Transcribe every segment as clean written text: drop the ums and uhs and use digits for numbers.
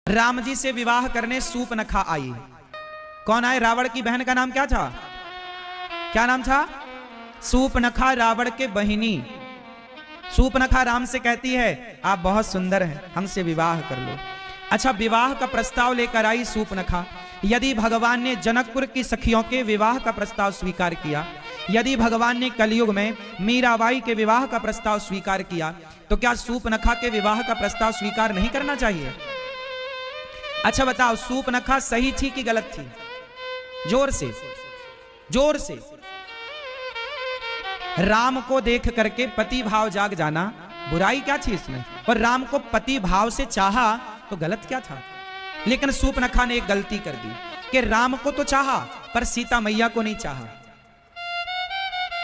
राम जी से विवाह करने सूपनखा आई। कौन आए? रावण की बहन का नाम क्या था? क्या नाम था? सूपनखा, रावण के बहिनी। सूपनखा राम से कहती है आप बहुत सुंदर हैं, हमसे विवाह कर लो। अच्छा, विवाह का प्रस्ताव लेकर आई सूपनखा। यदि भगवान ने जनकपुर की सखियों के विवाह का प्रस्ताव स्वीकार किया, यदि भगवान ने कलयुग में मीराबाई के विवाह का प्रस्ताव स्वीकार किया, तो क्या सूपनखा के विवाह का प्रस्ताव स्वीकार नहीं करना चाहिए? अच्छा बताओ, सूपनखा सही थी कि गलत थी? जोर से, जोर से। राम को देख करके पति भाव जाग जाना, बुराई क्या थी इसमें? और राम को पति भाव से चाहा तो गलत क्या था? लेकिन सूपनखा ने एक गलती कर दी कि राम को तो चाहा पर सीता मैया को नहीं चाहा।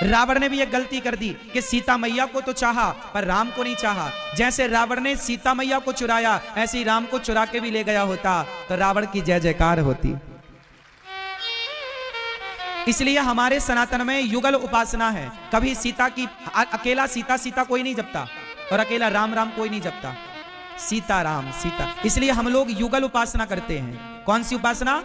रावण ने भी एक गलती कर दी कि सीता मैया को तो चाहा पर राम को नहीं चाहा। जैसे रावण ने सीता मैया को चुराया, ऐसे ही राम को चुरा के भी ले गया होता तो रावण की जय जयकार होती। इसलिए हमारे सनातन में युगल उपासना है। कभी सीता की अकेला सीता सीता कोई नहीं जपता और अकेला राम राम कोई नहीं जपता। सीता राम सीता, इसलिए हम लोग युगल उपासना करते हैं। कौन सी उपासना?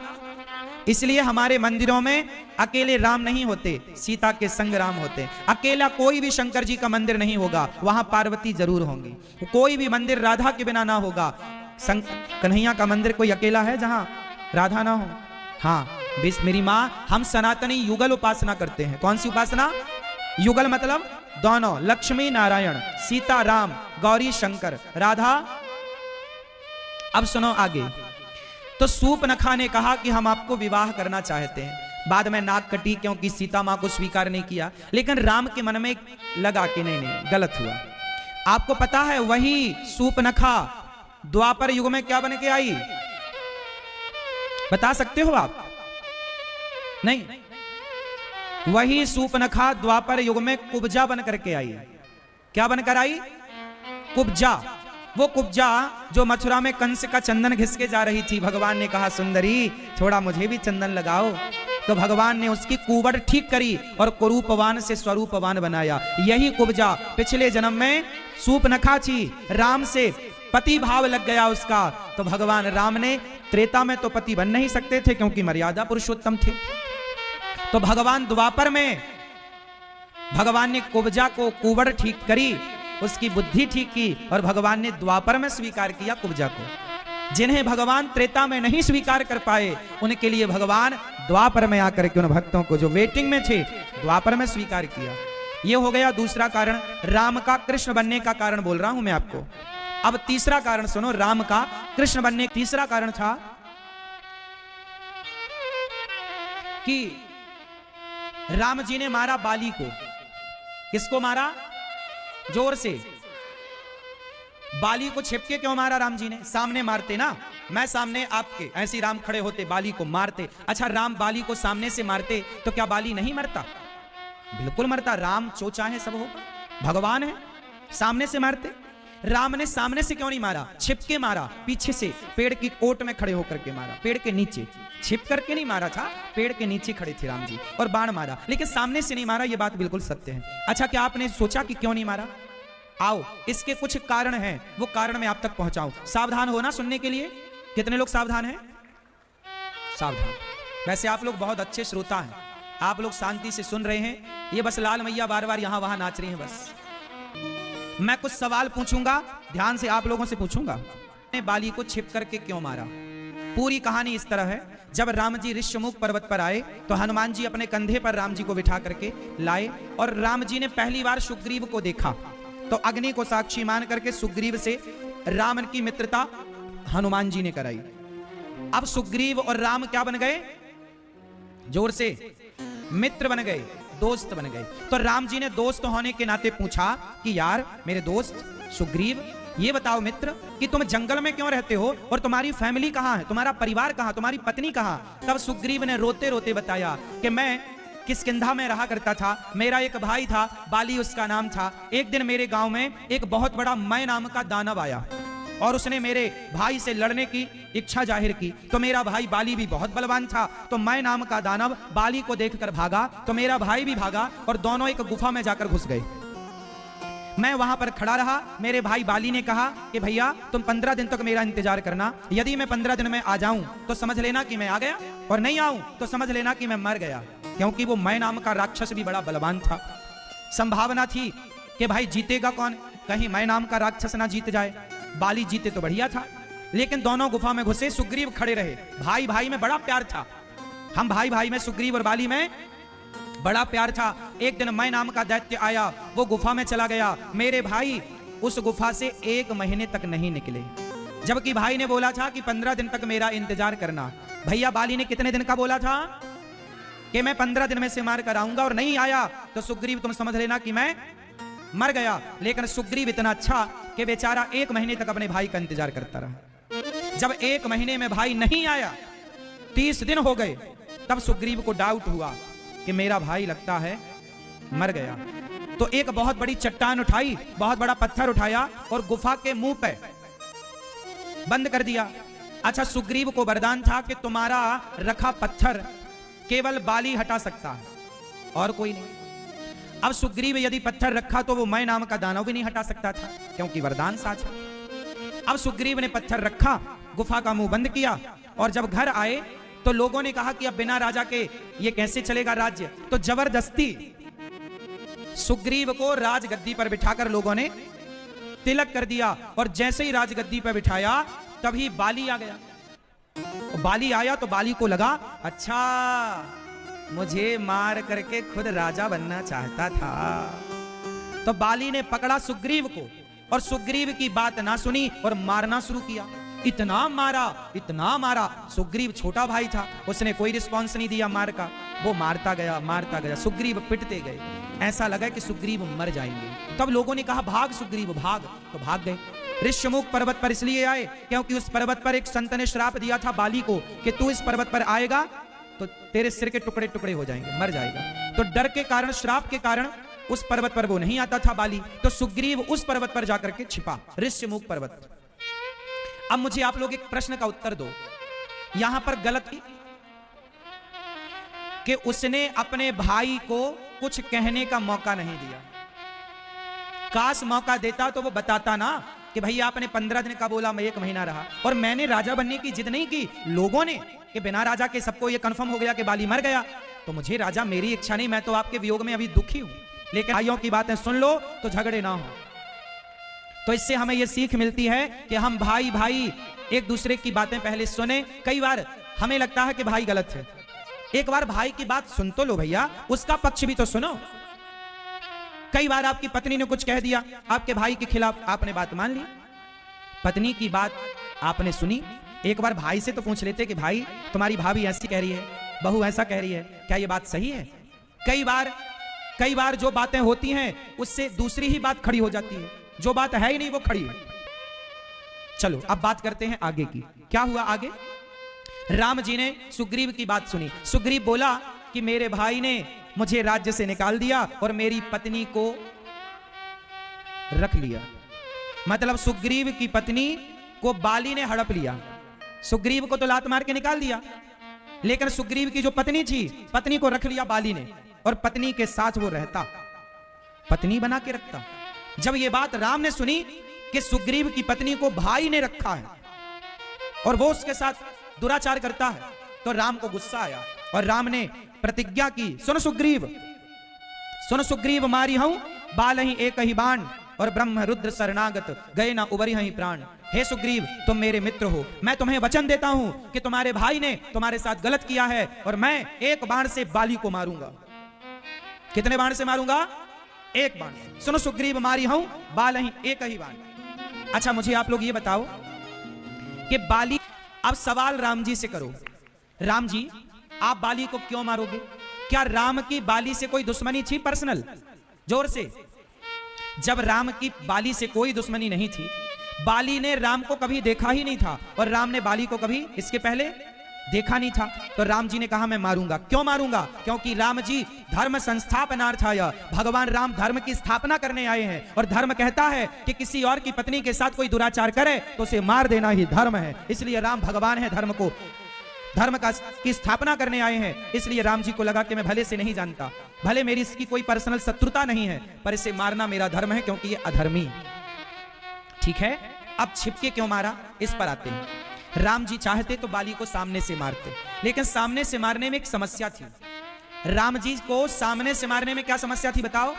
इसलिए हमारे मंदिरों में अकेले राम नहीं होते, सीता के संग राम होते। अकेला कोई भी शंकर जी का मंदिर नहीं होगा, वहां पार्वती जरूर होंगी। कोई भी मंदिर राधा के बिना ना होगा। कन्हैया का मंदिर कोई अकेला है जहां राधा ना हो? हाँ, मेरी माँ, हम सनातनी युगल उपासना करते हैं। कौन सी उपासना? युगल मतलब दोनों, लक्ष्मी नारायण, सीता राम, गौरी शंकर, राधा। अब सुनो आगे। तो सूपनखा ने कहा कि हम आपको विवाह करना चाहते हैं। बाद में नाक कटी क्योंकि सीता मां को स्वीकार नहीं किया। लेकिन राम के मन में लगा कि नहीं नहीं, गलत हुआ। आपको पता है वही सूपनखा द्वापर युग में क्या बन के आई? बता सकते हो आप? नहीं, वही सूपनखा द्वापर युग में कुब्जा बन करके आई। क्या बनकर आई? कुब्जा। वो कुब्जा जो मथुरा में कंस का चंदन घिसके जा रही थी। भगवान ने कहा सुंदरी थोड़ा मुझे भी चंदन लगाओ, तो भगवान ने उसकी कुबड़ ठीक करी और कुरूपवान से स्वरूपवान बनाया। यही कुब्जा पिछले जन्म में सूपनखा थी। राम से पति भाव लग गया उसका, तो भगवान राम ने त्रेता में तो पति बन नहीं सकते थे क्योंकि मर्यादा पुरुषोत्तम थे। तो भगवान द्वापर में भगवान ने कुब्जा को कुबड़ ठीक करी, उसकी बुद्धि ठीक की और भगवान ने द्वापर में स्वीकार किया कुब्जा को। जिन्हें भगवान त्रेता में नहीं स्वीकार कर पाए, उनके लिए भगवान द्वापर में आकर के उन भक्तों को जो वेटिंग में थे द्वापर में स्वीकार किया। यह हो गया दूसरा कारण, राम का कृष्ण बनने का कारण बोल रहा हूं मैं आपको। अब तीसरा कारण सुनो, राम का कृष्ण बनने। तीसरा कारण था कि राम जी ने मारा बाली को। किसको मारा? जोर से। बाली को छिपके क्यों मारा राम जी ने? सामने मारते ना, मैं सामने आपके, ऐसे राम खड़े होते बाली को मारते। अच्छा, राम बाली को सामने से मारते तो क्या बाली नहीं मरता? बिल्कुल मरता। राम जो चाहे सब होगा, भगवान है। सामने से मारते। राम ने सामने से क्यों नहीं मारा? छिपके मारा, पीछे से पेड़ की ओट में खड़े होकर के मारा, पेड़ के नीचे। छिप करके नहीं मारा था, पेड़ के नीचे खड़े थे राम जी और बाण मारा, लेकिन सामने से नहीं मारा। यह बात बिल्कुल सत्य है। अच्छा, क्या आपने सोचा कि क्यों नहीं मारा? आओ, इसके कुछ कारण हैं, वो कारण मैं आप तक पहुंचाऊं। सावधान हो ना सुनने के लिए? कितने लोग सावधान हैं? सावधान। वैसे आप लोग बहुत अच्छे श्रोता हैं, आप लोग शांति से सुन रहे हैं। ये बस लाल मैया बार बार यहां वहां नाच रही हैं बस। मैं कुछ सवाल पूछूंगा, ध्यान से आप लोगों से पूछूंगा। बाली को छिप करके क्यों मारा? पूरी कहानी इस तरह है। जब राम जी ऋष्यमुख पर्वत पर आए तो हनुमान जी अपने कंधे पर राम जी को बिठा करके लाए और राम जी ने पहली बार सुग्रीव को देखा तो अग्नि को साक्षी मान करके सुग्रीव से राम की मित्रता हनुमान जी ने कराई। अब सुग्रीव और राम क्या बन गए? जोर से, मित्र बन गए, दोस्त बन गए। तो राम जी ने दोस्त होने के नाते पूछा कि यार मेरे दोस्त सुग्रीव, ये बताओ मित्र कि तुम जंगल में क्यों रहते हो और तुम्हारी फैमिली कहां है, तुम्हारा परिवार कहां, तुम्हारी पत्नी कहां? तब सुग्रीव ने रोते रोते बताया कि मैं किष्किंधा में रहा करता था, मेरा एक भाई था, बाली उसका नाम था। एक दिन मेरे गांव में एक बहुत बड़ा मैं नाम का दानव आया और उसने मेरे भाई से लड़ने की इच्छा जाहिर की। तो मेरा भाई बाली भी बहुत बलवान था, तो मैं नाम का दानव बाली को देखकर भागा, तो मेरा भाई भी भागा और दोनों एक गुफा में जाकर घुस गए। मैं वहां पर खड़ा रहा। मेरे भाई बाली ने कहा कि भैया तुम 15 दिन तक मेरा इंतजार करना, यदि मैं 15 दिन में आ जाऊं तो समझ लेना कि मैं आ गया, और नहीं आऊं तो समझ लेना कि मैं मर गया। क्योंकि वो मैं नाम का राक्षस भी बड़ा बलवान था। संभावना थी कि भाई जीतेगा कौन, कहीं मैं नाम का राक्षस ना जीत जाए। बाली जीते तो बढ़िया था, लेकिन दोनों गुफा में घुसे, सुग्रीव खड़े रहे। भाई भाई में बड़ा प्यार था, हम भाई भाई में, सुग्रीव और बाली में बड़ा प्यार था। एक दिन मैं नाम का दैत्य आया, वो गुफा में चला गया। मेरे भाई उस गुफा से 1 महीने तक नहीं निकले, जबकि भाई ने बोला था कि 15 दिन तक मेरा इंतजार करना। भैया बाली ने कितने दिन का बोला था कि मैं 15 दिन में से मार कर आऊंगा, और नहीं आया तो सुग्रीव तुम समझ लेना कि मैं मर गया। लेकिन सुग्रीव इतना अच्छा कि बेचारा 1 महीने तक अपने भाई का इंतजार करता रहा। जब 1 महीने में भाई नहीं आया, 30 दिन हो गए, तब सुग्रीव को डाउट हुआ कि मेरा भाई लगता है मर गया। तो एक बहुत बड़ी चट्टान उठाई, बहुत बड़ा पत्थर उठाया और गुफा के मुंह पे बंद कर दिया। अच्छा, सुग्रीव को वरदान था कि तुम्हारा रखा पत्थर केवल बाली हटा सकता है और कोई नहीं। अब सुग्रीव यदि पत्थर रखा तो वो मैं नाम का दानव भी नहीं हटा सकता था, क्योंकि वरदान साच है। अब सुग्रीव ने पत्थर रखा, गुफा का मुंह बंद किया, और जब घर आए तो लोगों ने कहा कि अब बिना राजा के ये कैसे चलेगा राज्य। तो जबरदस्ती सुग्रीव को राजगद्दी पर बिठाकर लोगों ने तिलक कर दिया, और जैसे ही राजगद्दी पर बिठाया तभी बाली आ गया। बाली आया तो बाली को लगा, अच्छा मुझे मार करके खुद राजा बनना चाहता था। तो बाली ने पकड़ा सुग्रीव को, और सुग्रीव की बात ना सुनी और मारना शुरू किया। इतना मारा। सुग्रीव छोटा भाई था, उसने कोई रिस्पॉन्स नहीं दिया मार का। वो मारता गया, सुग्रीव पिटते गए। ऐसा लगा कि सुग्रीव मर जाएंगे। तब लोगों ने कहा भाग सुग्रीव भाग, तो भाग गए। ऋष्यमुख पर्वत पर इसलिए आए क्योंकि उस पर्वत पर एक संत ने श्राप दिया था बाली को कि तू इस पर्वत पर आएगा तो तेरे सिर के टुकड़े टुकड़े हो जाएंगे, मर जाएगा। तो डर के कारण, श्राप के कारण उस पर्वत पर वो नहीं आता था बाली। तो सुग्रीव उस पर्वत पर जाकर के छिपा, ऋष्यमुख पर्वत। अब मुझे आप लोग एक प्रश्न का उत्तर दो, यहां पर गलती कि उसने अपने भाई को कुछ कहने का मौका नहीं दिया। काश मौका देता तो वो बताता ना कि भैया आपने 15 दिन का बोला, मैं 1 महीना रहा, और मैंने राजा बनने की जिद नहीं की। लोगों ने कि बिना राजा के सबको ये कंफर्म हो गया कि बाली मर गया, तो मुझे राजा, मेरी इच्छा नहीं, मैं तो आपके वियोग में अभी दुखी हूं। लेकिन भाइयों की बातें सुन लो तो झगड़े ना हो। तो इससे हमें यह सीख मिलती है कि हम भाई भाई एक दूसरे की बातें पहले सुने। कई बार हमें लगता है कि भाई गलत है, एक बार भाई की बात सुन तो लो भैया, उसका पक्ष भी तो सुनो। कई बार आपकी पत्नी ने कुछ कह दिया आपके भाई के खिलाफ, आपने बात मान ली, पत्नी की बात आपने सुनी। एक बार भाई से तो पूछ लेते कि भाई तुम्हारी भाभी ऐसी कह रही है, बहू ऐसा कह रही है, क्या ये बात सही है? कई बार जो बातें होती हैं उससे दूसरी ही बात खड़ी हो जाती है, जो बात है ही नहीं वो खड़ी है। चलो अब बात करते हैं आगे की। क्या हुआ आगे? राम जी ने सुग्रीव की बात सुनी। सुग्रीव बोला कि मेरे भाई ने मुझे राज्य से निकाल दिया और मेरी पत्नी को रख लिया। मतलब सुग्रीव की पत्नी को बाली ने हड़प लिया। सुग्रीव को तो लात मार के निकाल दिया, लेकिन सुग्रीव की जो पत्नी थी, पत्नी को रख लिया बाली ने, और पत्नी के साथ वो रहता, पत्नी बना के रखता। जब ये बात राम ने सुनी कि सुग्रीव की पत्नी को भाई ने रखा है और वो उसके साथ दुराचार करता है, तो राम को गुस्सा आया और राम ने प्रतिज्ञा की, सुन सुग्रीव मारी हूं बाल ही एक ही बाण, और ब्रह्म रुद्र शरणागत गए ना उबरी ही प्राण। हे सुग्रीव, तुम मेरे मित्र हो, मैं तुम्हें वचन देता हूं कि तुम्हारे भाई ने तुम्हारे साथ गलत किया है और मैं 1 बाण से बाली को मारूंगा। कितने बाण से मारूंगा? 1 बाण। सुनो सुग्रीव मारी हूं बाल ही एक ही बाण। अच्छा मुझे आप लोग ये बताओ कि बाली, अब सवाल राम जी से करो, राम जी आप बाली को क्यों मारोगे? क्या राम की बाली से कोई दुश्मनी थी पर्सनल? जोर से। जब राम की बाली से कोई दुश्मनी नहीं थी, बाली ने राम को कभी देखा ही नहीं था और राम ने बाली को कभी इसके पहले देखा नहीं था, तो राम जी ने कहा मैं मारूंगा। क्यों मारूंगा? क्योंकि राम जी धर्म संस्थापनार्थाय, भगवान राम धर्म की स्थापना करने आए हैं और धर्म कहता है कि किसी और की पत्नी के साथ कोई दुराचार करे तो उसे मार देना ही धर्म है। इसलिए राम भगवान है धर्म को धर्म की स्थापना करने आए हैं, इसलिए राम जी को लगा कि मैं भले से नहीं जानता, भले मेरी इसकी कोई पर्सनल शत्रुता नहीं है, पर इसे मारना मेरा धर्म है क्योंकि ये अधर्मी। ठीक है, अब छिपके क्यों मारा, इस पर आते हैं। राम जी चाहते तो बाली को सामने से मारते, लेकिन सामने से मारने में एक समस्या थी। राम जी को सामने से मारने में क्या समस्या थी बताओ,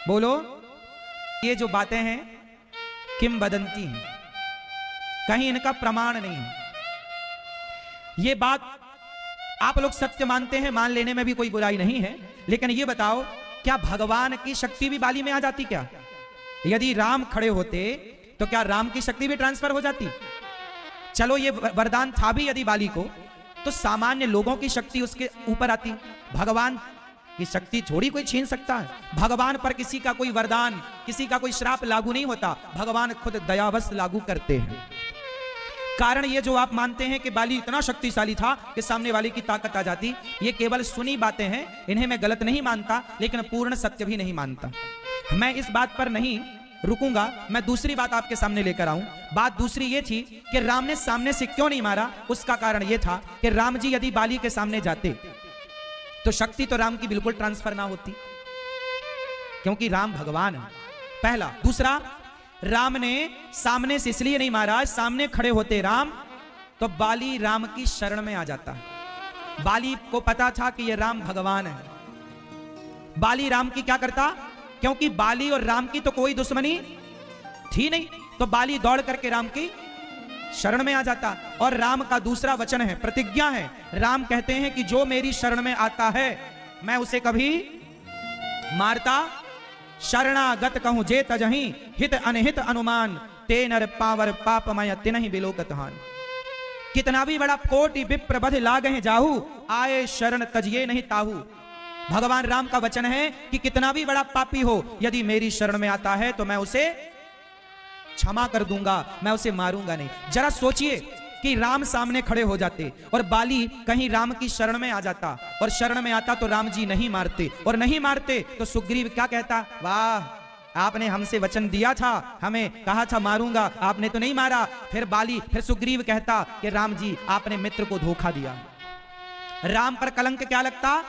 बोलो। ये जो बातें हैं किंवदंती हैं, कहीं इनका प्रमाण नहीं है। ये बात आप लोग सत्य मानते हैं, मान लेने में भी कोई बुराई नहीं है, लेकिन ये बताओ क्या भगवान की शक्ति भी बाली में आ जाती क्या? यदि राम खड़े होते तो क्या राम की शक्ति भी ट्रांसफर हो जाती? चलो ये वरदान था भी यदि बाली को, तो सामान्य लोगों की शक्ति उसके ऊपर आती, भगवान की शक्ति थोड़ी कोई छीन सकता है। भगवान पर किसी का कोई वरदान, किसी का कोई श्राप लागू नहीं होता, भगवान खुद दयावश लागू करते हैं। कारण ये जो आप मानते हैं कि बाली इतना शक्तिशाली था कि सामने वाले की ताकत आ जाती, ये केवल सुनी बातें हैं, इन्हें मैं गलत नहीं मानता, लेकिन पूर्ण सत्य भी नहीं मानता। मैं इस बात पर नहीं रुकूंगा, मैं दूसरी बात आपके सामने लेकर आऊं। बात दूसरी ये थी कि राम ने सामने से क्यों नहीं मारा, उसका कारण यह था कि राम जी यदि बाली के सामने जाते तो शक्ति तो राम की बिल्कुल ट्रांसफर ना होती, क्योंकि राम भगवान है, पहला। दूसरा, राम ने सामने से इसलिए नहीं मारा, सामने खड़े होते राम तो बाली राम की शरण में आ जाता। बाली को पता था कि यह राम भगवान है। बाली राम की क्या करता, क्योंकि बाली और राम की तो कोई दुश्मनी थी नहीं, तो बाली दौड़ करके राम की शरण में आ जाता। और राम का दूसरा वचन है, प्रतिज्ञा है, राम कहते हैं कि जो मेरी शरण में आता है मैं उसे कभी मारता, शरणागत कहूं जे तजही, हित अनहित अनुमान, ते नर पावर पापमय तिनहि बिलोकतहान। कितना भी बड़ा कोटि विप्र बध लागहि जाहू, आए शरण तजिए नहीं ताहू। भगवान राम का वचन है कि कितना भी बड़ा पापी हो, यदि मेरी शरण में आता है तो मैं उसे क्षमा कर दूंगा, मैं उसे मारूंगा नहीं। जरा सोचिए कि राम सामने खड़े हो जाते और बाली कहीं राम की शरण में आ जाता, और शरण में आता तो राम जी नहीं मारते, और नहीं मारते तो सुग्रीव क्या कहता, वाह आपने हमसे वचन दिया था, हमें कहा था मारूंगा, आपने तो नहीं मारा। फिर बाली, फिर सुग्रीव कहता कि राम जी आपने मित्र को धोखा दिया। राम पर कलंक क्या लगता,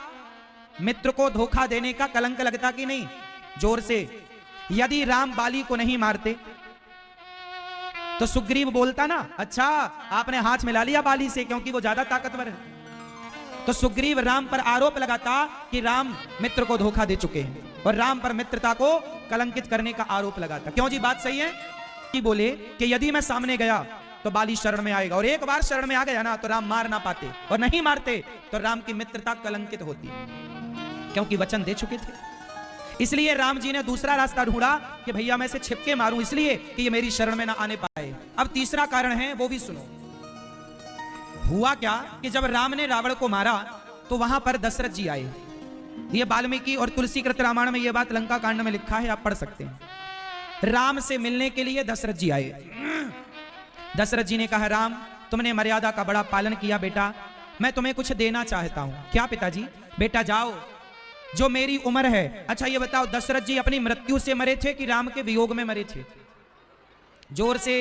मित्र को धोखा देने का कलंक लगता कि नहीं, जोर से। यदि राम बाली को नहीं मारते तो सुग्रीव बोलता ना, अच्छा आपने हाथ मिला लिया बाली से क्योंकि वो ज्यादा ताकतवर है, तो सुग्रीव राम पर आरोप लगाता कि राम मित्र को धोखा दे चुके हैं, और राम पर मित्रता को कलंकित करने का आरोप लगाता। क्यों जी, बात सही है कि बोले कि यदि मैं सामने गया तो बाली शरण में आएगा, और एक बार शरण में आ गया ना तो राम मार ना पाते, और नहीं मारते तो राम की मित्रता कलंकित होती, क्योंकि वचन दे चुके थे। इसलिए राम जी ने दूसरा रास्ता ढूंढा कि भैया मैं इसे छिपके मारूं, इसलिए कि ये मेरी शरण में ना आने पाए। अब तीसरा कारण है, वो भी सुनो। हुआ क्या कि जब राम ने रावण को मारा तो वहां पर दशरथ जी आए। ये वाल्मीकि और तुलसीकृत रामायण में ये बात लंका कांड में लिखा है, आप पढ़ सकते हैं। राम से मिलने के लिए दशरथ जी आए। दशरथ जी ने कहा, राम तुमने मर्यादा का बड़ा पालन किया बेटा, मैं तुम्हें कुछ देना चाहता हूं। क्या पिताजी? बेटा जाओ, जो मेरी उम्र है। अच्छा ये बताओ, दशरथ जी अपनी मृत्यु से मरे थे कि राम के वियोग में मरे थे? जोर से।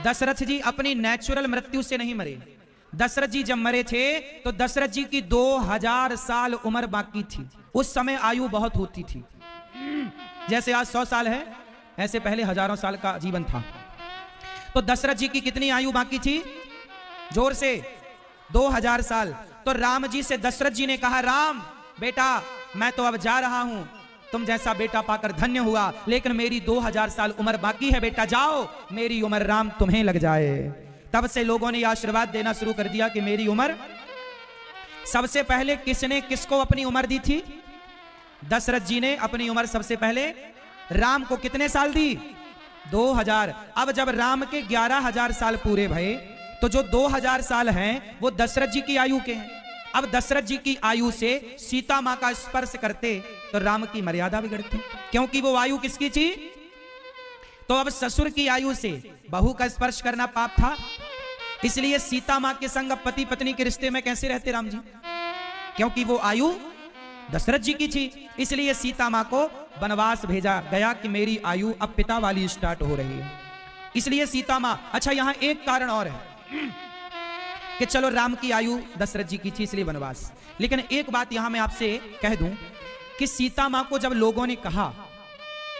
दशरथ जी अपनी नेचुरल मृत्यु से नहीं मरे। दशरथ जी जब मरे थे तो दशरथ जी की 2000 साल उम्र बाकी थी। उस समय आयु बहुत होती थी, जैसे आज 100 साल है, ऐसे पहले हजारों साल का जीवन था। तो दशरथ जी की कितनी आयु बाकी थी? जोर से, 2000 साल। तो राम जी से दशरथ जी ने कहा, राम बेटा मैं तो अब जा रहा हूं, तुम जैसा बेटा पाकर धन्य हुआ, लेकिन मेरी 2000 साल उम्र बाकी है, बेटा जाओ, मेरी उम्र राम तुम्हें लग जाए। तब से लोगों ने आशीर्वाद देना शुरू कर दिया कि मेरी उम्र। सबसे पहले किसने किसको अपनी उम्र दी थी? दशरथ जी ने अपनी उम्र सबसे पहले राम को कितने साल दी? 2000। अब जब राम के 11000 साल पूरे भये तो जो 2000 साल हैं वो दशरथ जी की आयु के हैं। अब दशरथ जी की आयु से सीता मां का स्पर्श करते तो राम की मर्यादा बिगड़ती, क्योंकि वो आयु किसकी थी? तो अब ससुर की आयु से बहू का स्पर्श करना पाप था, इसलिए सीता मां के संग पति पत्नी के रिश्ते में कैसे रहते राम जी? क्योंकि वो आयु दशरथ जी की थी, इसलिए सीता मां को वनवास भेजा गया कि मेरी आयु अब पिता वाली स्टार्ट हो रही है, इसलिए सीता मां। अच्छा यहां एक कारण और है, कि चलो राम की आयु दशरथ जी की थी इसलिए वनवास। लेकिन एक बात यहां मैं आपसे कह दूं कि सीता मां को जब लोगों ने कहा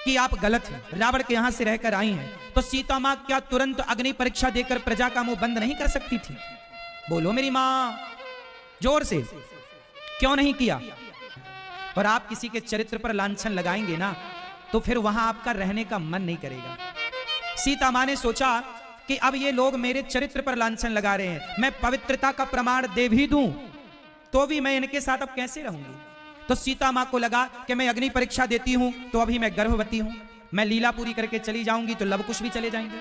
कि आप गलत हैं, रावण के यहां से रहकर आई हैं, तो सीता मां क्या तुरंत अग्नि परीक्षा देकर प्रजा का मुंह बंद नहीं कर सकती थी? बोलो मेरी मां, जोर से, क्यों नहीं किया? और आप किसी के चरित्र पर लांछन लगाएंगे ना, तो फिर वहां आपका रहने का मन नहीं करेगा। सीता मां ने सोचा कि अब ये लोग मेरे चरित्र पर लांछन लगा रहे हैं, मैं पवित्रता का प्रमाण दे भी दूं तो भी मैं इनके साथ अब कैसे रहूंगी? तो सीता मां को लगा कि मैं अग्नि परीक्षा देती हूं तो अभी मैं गर्भवती हूं, मैं लीला पूरी करके चली जाऊंगी तो लवकुश भी चले जाएंगे,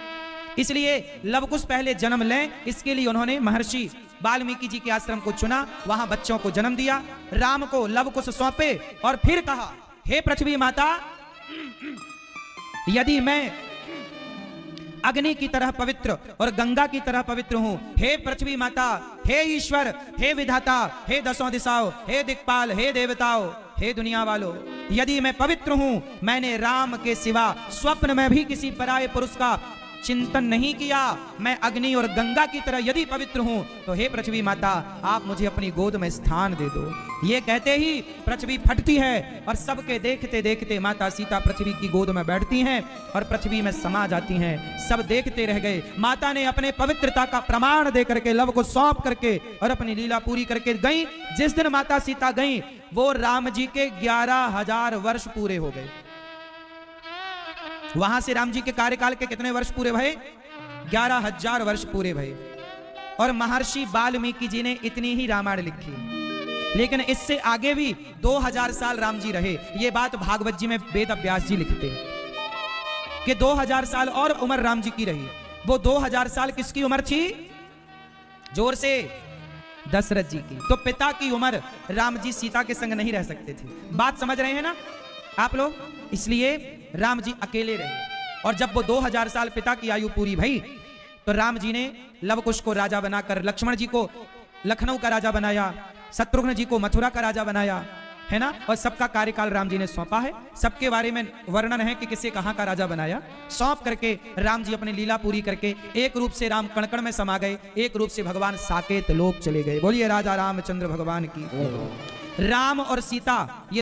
इसलिए लवकुश पहले जन्म लें। इसके लिए उन्होंने महर्षि वाल्मीकि जी के आश्रम को चुना, वहां बच्चों को जन्म दिया, राम को लवकुश सौंपे और फिर कहा, हे पृथ्वी माता, यदि मैं अग्नि की तरह पवित्र और गंगा की तरह पवित्र हूं, हे पृथ्वी माता, हे ईश्वर, हे विधाता, हे दसों दिशाओं, हे दिक्पाल, हे देवताओं, हे दुनिया वालों, यदि मैं पवित्र हूं, मैंने राम के सिवा स्वप्न में भी किसी पराये पुरुष का चिंतन नहीं किया, मैं अग्नि और गंगा की तरह यदि पवित्र हूं, तो हे पृथ्वी माता, आप मुझे अपनी गोद में स्थान दे दो। ये कहते ही पृथ्वी फटती है और सबके देखते देखते माता सीता पृथ्वी की गोद में बैठती हैं और पृथ्वी में समा जाती हैं। सब देखते रह गए। माता ने अपने पवित्रता का प्रमाण दे करके लव को सौंप करके और अपनी लीला पूरी करके गई। जिस दिन माता सीता गई, वो राम जी के 11,000 वर्ष पूरे हो गए। वहां से राम जी के कार्यकाल के कितने वर्ष पूरे भये? 11,000 वर्ष पूरे भये। और महर्षि वाल्मीकि जी ने इतनी ही रामायण लिखी, लेकिन इससे आगे भी 2000 साल राम जी रहे। ये बात भागवत जी में वेद व्यास जी लिखते हैं कि 2000 साल और उम्र राम जी की रही। वो 2000 साल किसकी उम्र थी? जोर से, दशरथ जी की। तो पिता की उम्र राम जी सीता के संग नहीं रह सकते थे। बात समझ रहे हैं ना आप लोग? इसलिए राम जी अकेले रहे। और जब वो 2000 साल पिता की आयु पूरी भई, तो राम जी ने लवकुश को राजा बनाकर लक्ष्मण जी को लखनऊ का राजा बनाया, शत्रुघ्न जी को मथुरा का राजा बनाया, है ना। और सबका कार्यकाल राम जी ने सौंपा है। सबके बारे में वर्णन है कि किसे कहां का राजा बनाया। सौंप करके राम जी अपनी लीला पूरी करके एक रूप से राम कण कण में समा गए, एक रूप से भगवान साकेत लोक चले गए। बोलिए राजा रामचंद्र भगवान की। राम और सीता ये